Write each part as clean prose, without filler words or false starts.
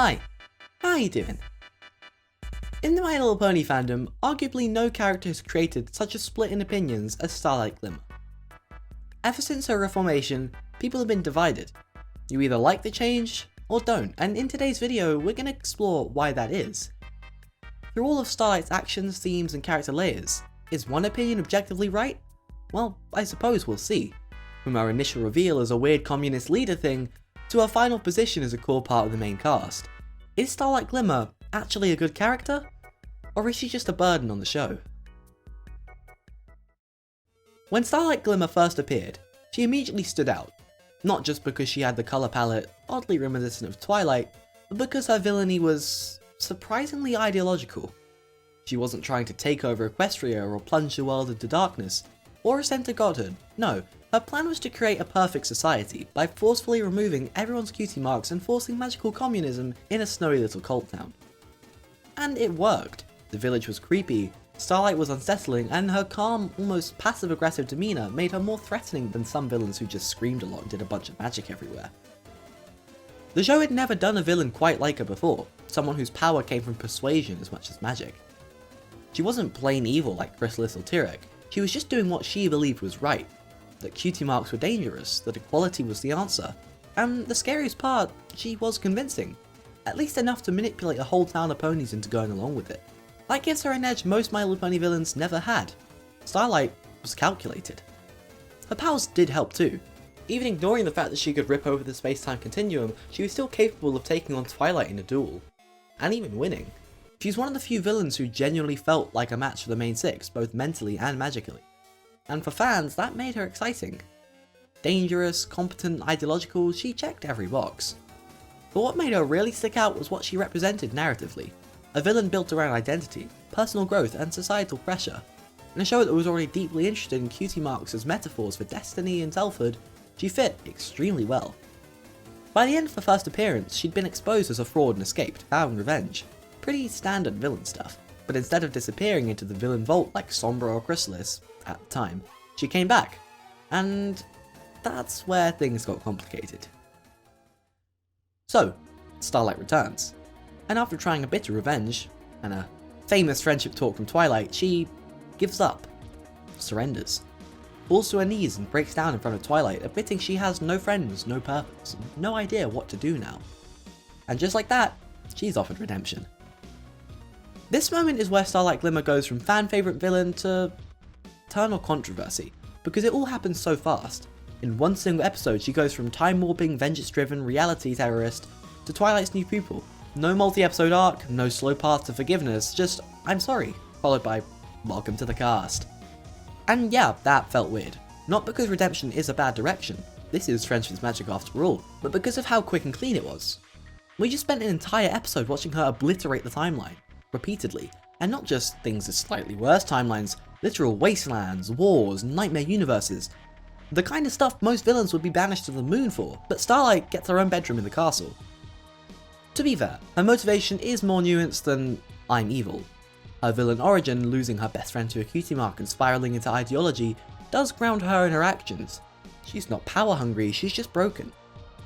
Hi, how are you doing? In the My Little Pony fandom, arguably no character has created such a split in opinions as Starlight Glimmer. Ever since her reformation, people have been divided. You either like the change, or don't, and in today's video we're going to explore why that is. Through all of Starlight's actions, themes and character layers, is one opinion objectively right? Well, I suppose we'll see. From our initial reveal as a weird communist leader thing, to her final position as a core part of the main cast. Is Starlight Glimmer actually a good character? Or is she just a burden on the show? When Starlight Glimmer first appeared, she immediately stood out. Not just because she had the colour palette oddly reminiscent of Twilight, but because her villainy was surprisingly ideological. She wasn't trying to take over Equestria or plunge the world into darkness, or ascend to godhood. No, her plan was to create a perfect society by forcefully removing everyone's cutie marks and forcing magical communism in a snowy little cult town. And it worked. The village was creepy, Starlight was unsettling, and her calm, almost passive-aggressive demeanour made her more threatening than some villains who just screamed a lot and did a bunch of magic everywhere. The show had never done a villain quite like her before, someone whose power came from persuasion as much as magic. She wasn't plain evil like Chrysalis or Tyrek, she was just doing what she believed was right. That cutie marks were dangerous, that equality was the answer, and the scariest part, she was convincing. At least enough to manipulate a whole town of ponies into going along with it. That gives her an edge most My Little Pony villains never had. Starlight was calculated. Her powers did help too. Even ignoring the fact that she could rip over the space-time continuum, she was still capable of taking on Twilight in a duel. And even winning. She's one of the few villains who genuinely felt like a match for the main six, both mentally and magically. And for fans, that made her exciting. Dangerous, competent, ideological, she checked every box. But what made her really stick out was what she represented narratively. A villain built around identity, personal growth and societal pressure. In a show that was already deeply interested in cutie marks as metaphors for destiny and selfhood, she fit extremely well. By the end of the first appearance, she'd been exposed as a fraud and escaped, vowing revenge. Pretty standard villain stuff. But instead of disappearing into the villain vault like Sombra or Chrysalis, at the time, she came back. And that's where things got complicated. So, Starlight returns. And after trying a bitter revenge, and a famous friendship talk from Twilight, she gives up, surrenders, falls to her knees and breaks down in front of Twilight, admitting she has no friends, no purpose, and no idea what to do now. And just like that, she's offered redemption. This moment is where Starlight Glimmer goes from fan favourite villain to eternal controversy, because it all happens so fast. In one single episode she goes from time-warping, vengeance-driven reality terrorist to Twilight's new pupil. No multi-episode arc, no slow path to forgiveness, just I'm sorry, followed by welcome to the cast. And yeah, that felt weird. Not because redemption is a bad direction, this is Friendship's magic after all, but because of how quick and clean it was. We just spent an entire episode watching her obliterate the timeline, repeatedly, and not just things as slightly worse timelines, literal wastelands, wars, nightmare universes. The kind of stuff most villains would be banished to the moon for, but Starlight gets her own bedroom in the castle. To be fair, her motivation is more nuanced than I'm evil. Her villain origin, losing her best friend to a cutie mark and spiralling into ideology, does ground her in her actions. She's not power hungry, she's just broken.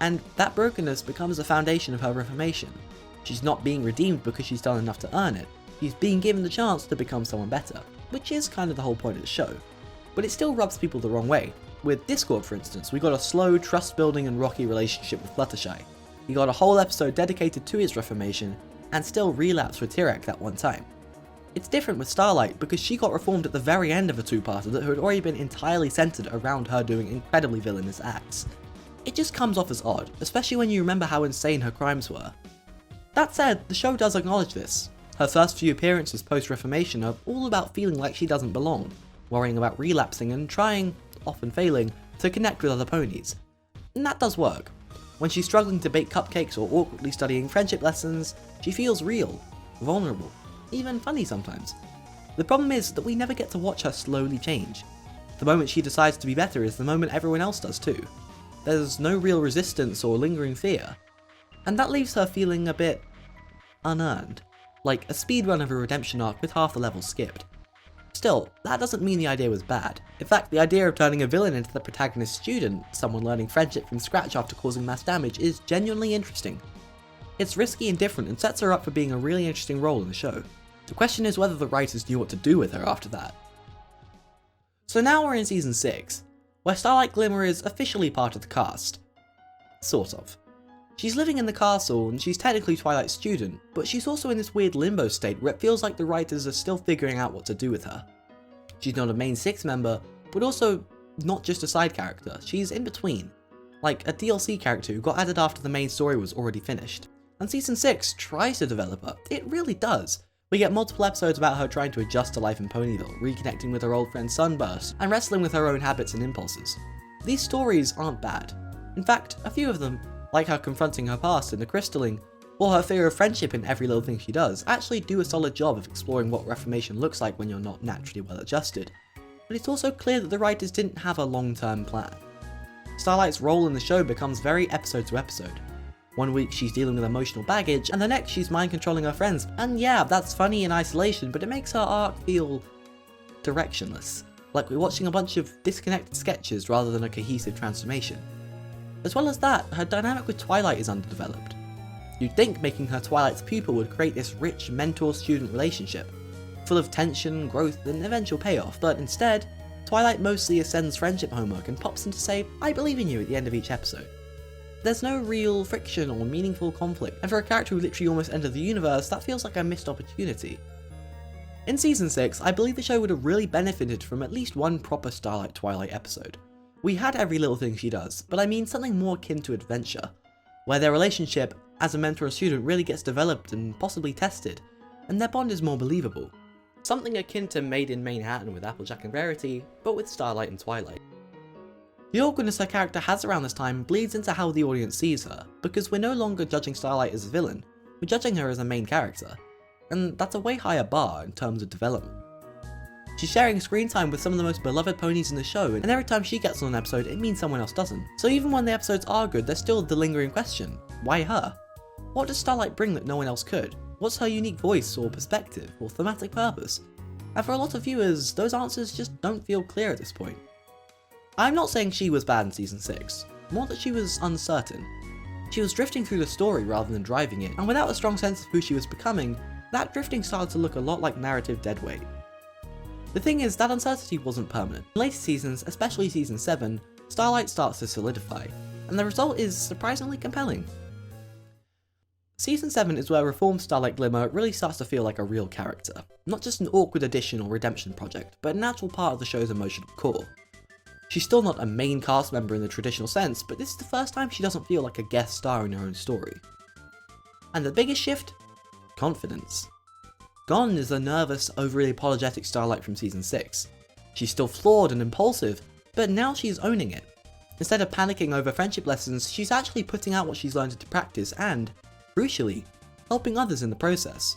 And that brokenness becomes the foundation of her reformation. She's not being redeemed because she's done enough to earn it, she's being given the chance to become someone better, which is kind of the whole point of the show. But it still rubs people the wrong way. With Discord for instance, we got a slow, trust-building and rocky relationship with Fluttershy. He got a whole episode dedicated to his reformation, and still relapsed with Tyrek that one time. It's different with Starlight because she got reformed at the very end of a two-parter that had already been entirely centered around her doing incredibly villainous acts. It just comes off as odd, especially when you remember how insane her crimes were. That said, the show does acknowledge this. Her first few appearances post-reformation are all about feeling like she doesn't belong, worrying about relapsing and trying, often failing, to connect with other ponies. And that does work. When she's struggling to bake cupcakes or awkwardly studying friendship lessons, she feels real, vulnerable, even funny sometimes. The problem is that we never get to watch her slowly change. The moment she decides to be better is the moment everyone else does too. There's no real resistance or lingering fear. And that leaves her feeling a bit unearned, like a speedrun of a redemption arc with half the levels skipped. Still, that doesn't mean the idea was bad. In fact, the idea of turning a villain into the protagonist's student, someone learning friendship from scratch after causing mass damage, is genuinely interesting. It's risky and different and sets her up for being a really interesting role in the show. The question is whether the writers knew what to do with her after that. So now we're in season 6, where Starlight Glimmer is officially part of the cast. Sort of. She's living in the castle and she's technically Twilight's student, but she's also in this weird limbo state where it feels like the writers are still figuring out what to do with her. She's not a main 6 member, but also not just a side character, she's in between. Like a DLC character who got added after the main story was already finished. And season 6 tries to develop her, it really does. We get multiple episodes about her trying to adjust to life in Ponyville, reconnecting with her old friend Sunburst, and wrestling with her own habits and impulses. These stories aren't bad. In fact, a few of them, like her confronting her past in the crystalling, or her fear of friendship in every little thing she does, actually do a solid job of exploring what reformation looks like when you're not naturally well adjusted. But it's also clear that the writers didn't have a long-term plan. Starlight's role in the show becomes very episode to episode. One week she's dealing with emotional baggage, and the next she's mind controlling her friends, and yeah, that's funny in isolation, but it makes her arc feel directionless, like we're watching a bunch of disconnected sketches rather than a cohesive transformation. As well as that, her dynamic with Twilight is underdeveloped. You'd think making her Twilight's pupil would create this rich mentor-student relationship, full of tension, growth, and eventual payoff, but instead, Twilight mostly sends friendship homework and pops in to say, "I believe in you" at the end of each episode. There's no real friction or meaningful conflict, and for a character who literally almost entered the universe, that feels like a missed opportunity. In season 6, I believe the show would have really benefited from at least one proper Starlight Twilight episode. We had every little thing she does, but I mean something more akin to adventure, where their relationship as a mentor and student really gets developed and possibly tested, and their bond is more believable. Something akin to Made in Manhattan with Applejack and Rarity, but with Starlight and Twilight. The awkwardness her character has around this time bleeds into how the audience sees her, because we're no longer judging Starlight as a villain, we're judging her as a main character, and that's a way higher bar in terms of development. She's sharing screen time with some of the most beloved ponies in the show, and every time she gets on an episode it means someone else doesn't. So even when the episodes are good, there's still the lingering question, why her? What does Starlight bring that no one else could? What's her unique voice or perspective or thematic purpose? And for a lot of viewers, those answers just don't feel clear at this point. I'm not saying she was bad in season 6, more that she was uncertain. She was drifting through the story rather than driving it, and without a strong sense of who she was becoming, that drifting started to look a lot like narrative deadweight. The thing is, that uncertainty wasn't permanent. In later seasons, especially season 7, Starlight starts to solidify, and the result is surprisingly compelling. Season 7 is where reformed Starlight Glimmer really starts to feel like a real character, not just an awkward addition or redemption project, but a natural part of the show's emotional core. She's still not a main cast member in the traditional sense, but this is the first time she doesn't feel like a guest star in her own story. And the biggest shift? Confidence. Gone is the nervous, overly apologetic Starlight from season 6. She's still flawed and impulsive, but now she's owning it. Instead of panicking over friendship lessons, she's actually putting out what she's learned into practice and, crucially, helping others in the process.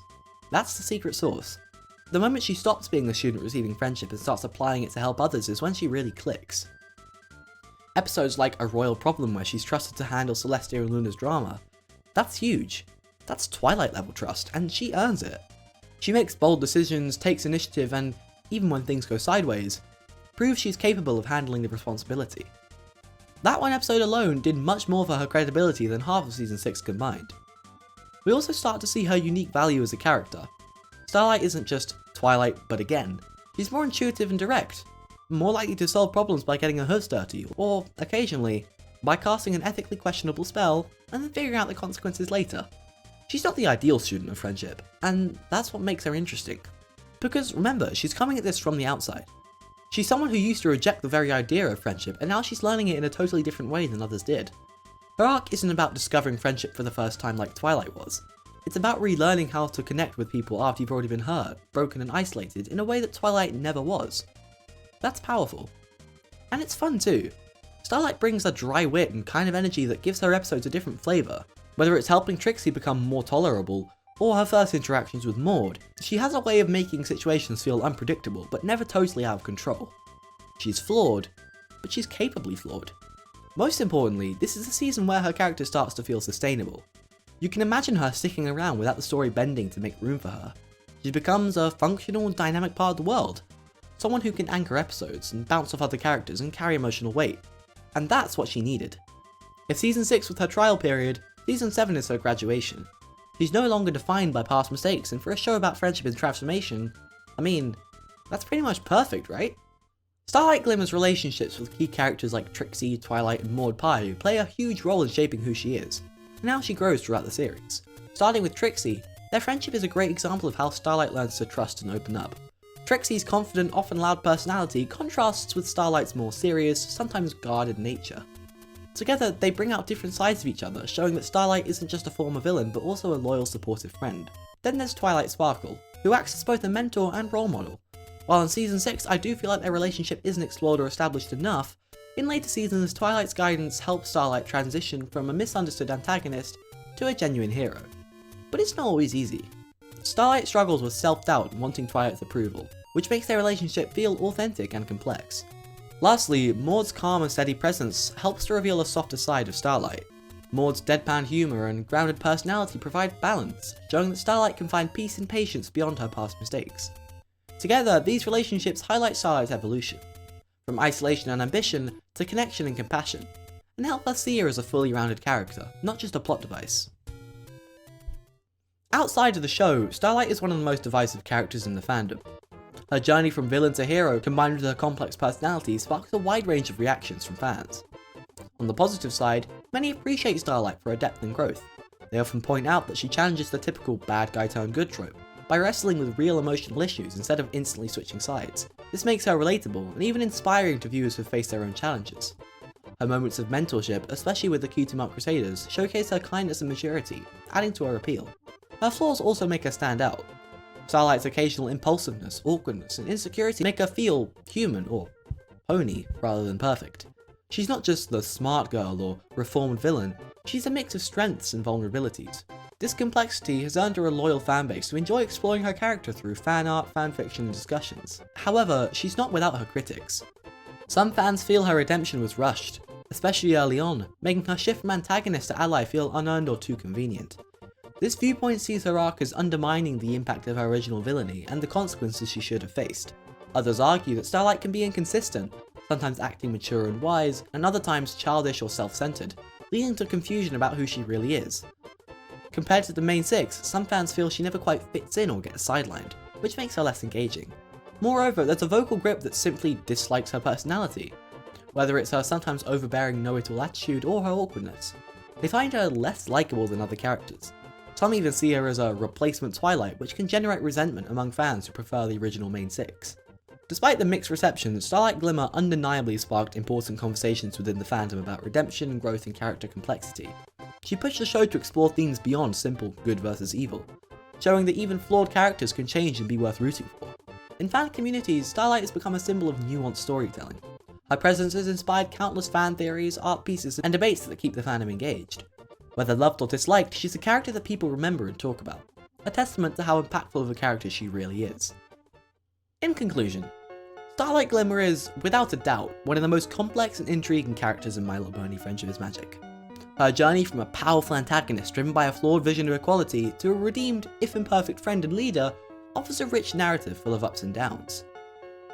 That's the secret sauce. The moment she stops being the student receiving friendship and starts applying it to help others is when she really clicks. Episodes like A Royal Problem, where she's trusted to handle Celestia and Luna's drama, that's huge. That's Twilight level trust, and she earns it. She makes bold decisions, takes initiative, and, even when things go sideways, proves she's capable of handling the responsibility. That one episode alone did much more for her credibility than half of season 6 combined. We also start to see her unique value as a character. Starlight isn't just Twilight, but again. She's more intuitive and direct, more likely to solve problems by getting her hooves dirty, or, occasionally, by casting an ethically questionable spell and then figuring out the consequences later. She's not the ideal student of friendship, and that's what makes her interesting. Because remember, she's coming at this from the outside. She's someone who used to reject the very idea of friendship, and now she's learning it in a totally different way than others did. Her arc isn't about discovering friendship for the first time like Twilight was. It's about relearning how to connect with people after you've already been hurt, broken and isolated in a way that Twilight never was. That's powerful. And it's fun too. Starlight brings a dry wit and kind of energy that gives her episodes a different flavour. Whether it's helping Trixie become more tolerable, or her first interactions with Maud, she has a way of making situations feel unpredictable but never totally out of control. She's flawed, but she's capably flawed. Most importantly, this is a season where her character starts to feel sustainable. You can imagine her sticking around without the story bending to make room for her. She becomes a functional and dynamic part of the world. Someone who can anchor episodes and bounce off other characters and carry emotional weight. And that's what she needed. If season 6 was her trial period, Season 7 is her graduation. She's no longer defined by past mistakes, and for a show about friendship and transformation, I mean, that's pretty much perfect, right? Starlight Glimmer's relationships with key characters like Trixie, Twilight, and Maud Pie play a huge role in shaping who she is, and how she grows throughout the series. Starting with Trixie, their friendship is a great example of how Starlight learns to trust and open up. Trixie's confident, often loud personality contrasts with Starlight's more serious, sometimes guarded nature. Together, they bring out different sides of each other, showing that Starlight isn't just a former villain, but also a loyal, supportive friend. Then there's Twilight Sparkle, who acts as both a mentor and role model. While in Season 6, I do feel like their relationship isn't explored or established enough, in later seasons, Twilight's guidance helps Starlight transition from a misunderstood antagonist to a genuine hero. But it's not always easy. Starlight struggles with self-doubt and wanting Twilight's approval, which makes their relationship feel authentic and complex. Lastly, Maud's calm and steady presence helps to reveal a softer side of Starlight. Maud's deadpan humour and grounded personality provide balance, showing that Starlight can find peace and patience beyond her past mistakes. Together, these relationships highlight Starlight's evolution, from isolation and ambition to connection and compassion, and help us see her as a fully rounded character, not just a plot device. Outside of the show, Starlight is one of the most divisive characters in the fandom. Her journey from villain to hero, combined with her complex personality, sparks a wide range of reactions from fans. On the positive side, many appreciate Starlight for her depth and growth. They often point out that she challenges the typical bad guy turned good trope, by wrestling with real emotional issues instead of instantly switching sides. This makes her relatable and even inspiring to viewers who face their own challenges. Her moments of mentorship, especially with the Cutie Mark Crusaders, showcase her kindness and maturity, adding to her appeal. Her flaws also make her stand out. Starlight's occasional impulsiveness, awkwardness, and insecurity make her feel human, or pony, rather than perfect. She's not just the smart girl or reformed villain, she's a mix of strengths and vulnerabilities. This complexity has earned her a loyal fanbase who enjoy exploring her character through fan art, fanfiction, and discussions. However, she's not without her critics. Some fans feel her redemption was rushed, especially early on, making her shift from antagonist to ally feel unearned or too convenient. This viewpoint sees her arc as undermining the impact of her original villainy and the consequences she should have faced. Others argue that Starlight can be inconsistent, sometimes acting mature and wise, and other times childish or self-centered, leading to confusion about who she really is. Compared to the main six, some fans feel she never quite fits in or gets sidelined, which makes her less engaging. Moreover, there's a vocal grip that simply dislikes her personality, whether it's her sometimes overbearing know-it-all attitude or her awkwardness. They find her less likable than other characters. Some even see her as a replacement Twilight, which can generate resentment among fans who prefer the original main six. Despite the mixed reception, Starlight Glimmer undeniably sparked important conversations within the fandom about redemption, growth, and character complexity. She pushed the show to explore themes beyond simple good versus evil, showing that even flawed characters can change and be worth rooting for. In fan communities, Starlight has become a symbol of nuanced storytelling. Her presence has inspired countless fan theories, art pieces, and debates that keep the fandom engaged. Whether loved or disliked, she's a character that people remember and talk about, a testament to how impactful of a character she really is. In conclusion, Starlight Glimmer is, without a doubt, one of the most complex and intriguing characters in My Little Pony: Friendship is Magic. Her journey from a powerful antagonist driven by a flawed vision of equality to a redeemed, if imperfect, friend and leader offers a rich narrative full of ups and downs.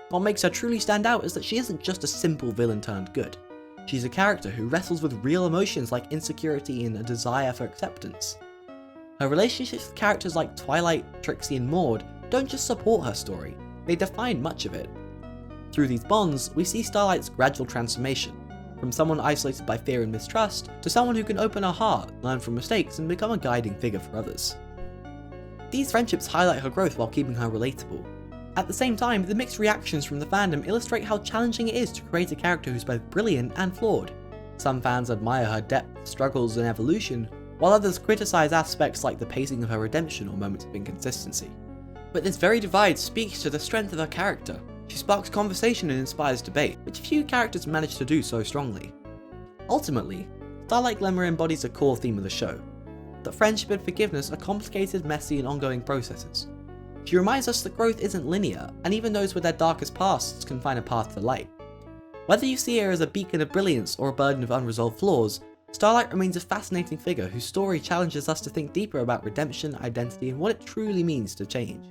What makes her truly stand out is that she isn't just a simple villain turned good. She's a character who wrestles with real emotions like insecurity and a desire for acceptance. Her relationships with characters like Twilight, Trixie, and Maud don't just support her story, they define much of it. Through these bonds, we see Starlight's gradual transformation, from someone isolated by fear and mistrust, to someone who can open her heart, learn from mistakes, and become a guiding figure for others. These friendships highlight her growth while keeping her relatable. At the same time, the mixed reactions from the fandom illustrate how challenging it is to create a character who's both brilliant and flawed. Some fans admire her depth, struggles, and evolution, while others criticize aspects like the pacing of her redemption or moments of inconsistency. But this very divide speaks to the strength of her character. She sparks conversation and inspires debate, which few characters manage to do so strongly. Ultimately, Starlight Glimmer embodies a core theme of the show, that friendship and forgiveness are complicated, messy, and ongoing processes. She reminds us that growth isn't linear, and even those with their darkest pasts can find a path to light. Whether you see her as a beacon of brilliance or a burden of unresolved flaws, Starlight remains a fascinating figure whose story challenges us to think deeper about redemption, identity, and what it truly means to change.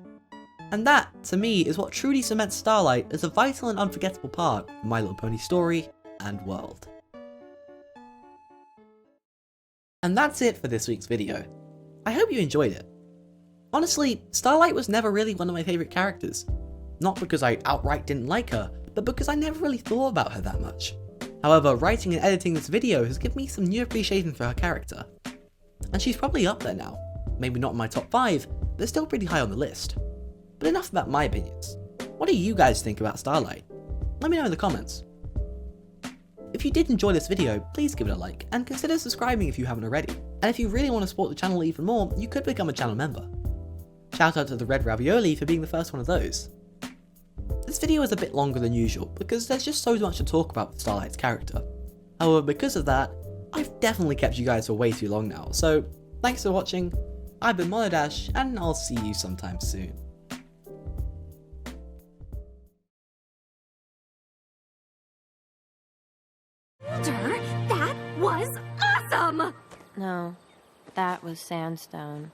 And that, to me, is what truly cements Starlight as a vital and unforgettable part of My Little Pony story and world. And that's it for this week's video. I hope you enjoyed it. Honestly, Starlight was never really one of my favourite characters. Not because I outright didn't like her, but because I never really thought about her that much. However, writing and editing this video has given me some new appreciation for her character. And she's probably up there now. Maybe not in my top 5, but still pretty high on the list. But enough about my opinions. What do you guys think about Starlight? Let me know in the comments. If you did enjoy this video, please give it a like, and consider subscribing if you haven't already. And if you really want to support the channel even more, you could become a channel member. Shout out to the Red Ravioli for being the first one of those. This video is a bit longer than usual, because there's just so much to talk about with Starlight's character. However, because of that, I've definitely kept you guys for way too long now, so thanks for watching, I've been Monodash, and I'll see you sometime soon. That was awesome! No, that was sandstone.